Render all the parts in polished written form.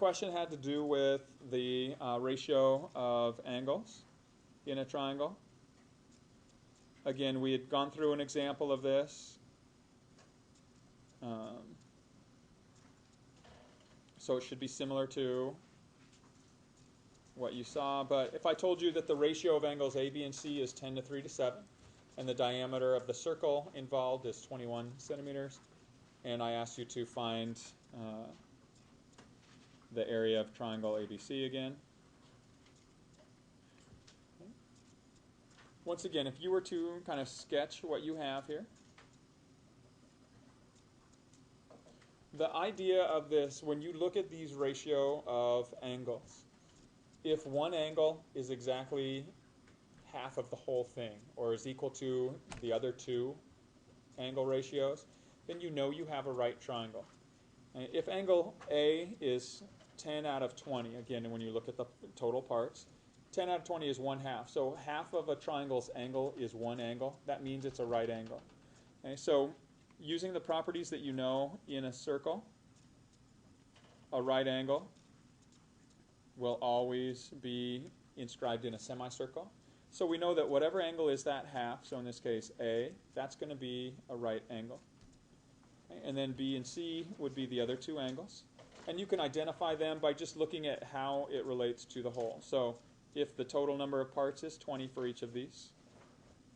question had to do with the ratio of angles in a triangle. Again, we had gone through an example of this. So it should be similar to what you saw. But if I told you that the ratio of angles A, B, and C is 10 to 3 to 7, and the diameter of the circle involved is 21 centimeters, and I asked you to find the area of triangle ABC again. Once again, if you were to kind of sketch what you have here, the idea of this, when you look at these ratio of angles, if one angle is exactly half of the whole thing, or is equal to the other two angle ratios, then you know you have a right triangle. And if angle A is 10 out of 20, again, when you look at the total parts, 10 out of 20 is 1/2. So half of a triangle's angle is one angle. That means it's a right angle. Okay, so using the properties that you know in a circle, a right angle will always be inscribed in a semicircle. So we know that whatever angle is that half, so in this case A, that's going to be a right angle. Okay, and then B and C would be the other two angles. And you can identify them by just looking at how it relates to the whole. So if the total number of parts is 20 for each of these,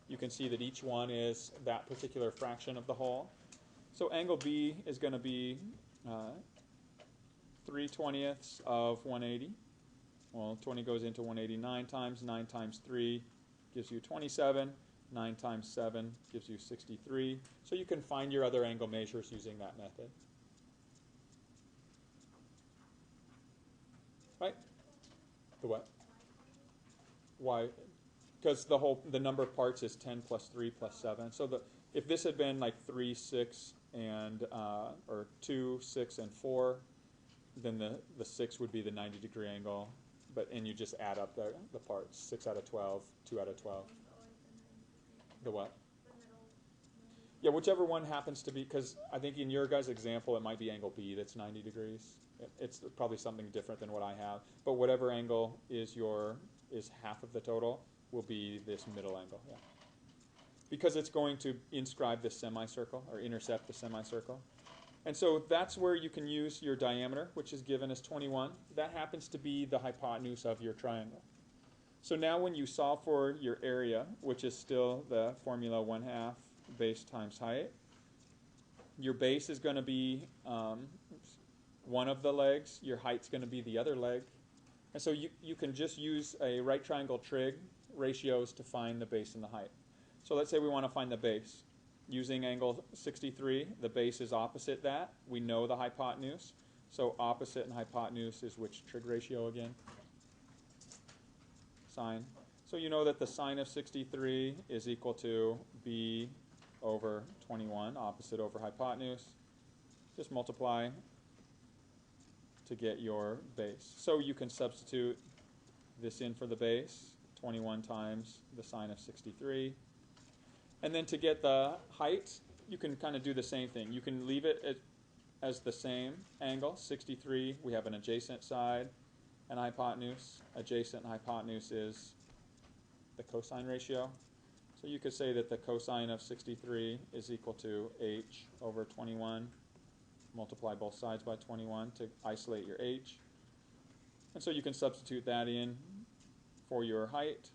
you can see that each one is that particular fraction of the whole. So angle B is going to be 3/20 of 180. Well, 20 goes into 189 times. 9 times 3 gives you 27. 9 times 7 gives you 63. So you can find your other angle measures using that method. Right? The what? Why? Because the number of parts is 10 plus 3 plus 7. So if this had been like 3, 6, and or 2, 6, and 4, then the 6 would be the 90-degree angle. And you just add up the parts. 6 out of 12, 2 out of 12. The what? Yeah, whichever one happens to be, because I think in your guys' example it might be angle B that's 90 degrees. It's probably something different than what I have. But whatever angle is half of the total will be this middle angle. Yeah. Because it's going to inscribe the semicircle or intercept the semicircle. And so that's where you can use your diameter, which is given as 21. That happens to be the hypotenuse of your triangle. So now when you solve for your area, which is still the formula 1/2 base times height, your base is going to be one of the legs. Your height's going to be the other leg. And so you can just use a right triangle trig ratios to find the base and the height. So let's say we want to find the base. Using angle 63, the base is opposite that. We know the hypotenuse. So opposite and hypotenuse is which trig ratio again? Sine. So you know that the sine of 63 is equal to b over 21, opposite over hypotenuse. Just multiply to get your base. So you can substitute this in for the base, 21 times the sine of 63. And then to get the height, you can kind of do the same thing. You can leave it as the same angle, 63. We have an adjacent side and hypotenuse. Adjacent and hypotenuse is the cosine ratio. So you could say that the cosine of 63 is equal to h over 21. Multiply both sides by 21 to isolate your h. And so you can substitute that in for your height,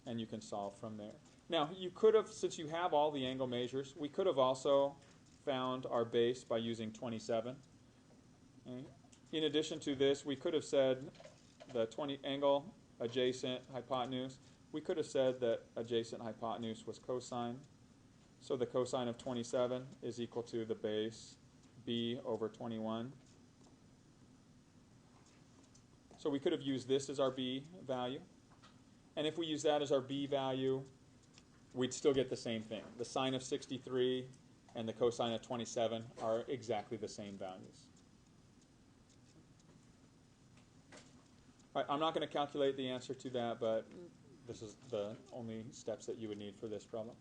and you can solve from there. Now, you could have, since you have all the angle measures, we could have also found our base by using 27. Okay. In addition to this, we could have said the 20 angle, adjacent, hypotenuse. We could have said that adjacent hypotenuse was cosine. So the cosine of 27 is equal to the base b over 21. So we could have used this as our b value. And if we use that as our b value, we'd still get the same thing. The sine of 63 and the cosine of 27 are exactly the same values. All right, I'm not going to calculate the answer to that, but this is the only steps that you would need for this problem.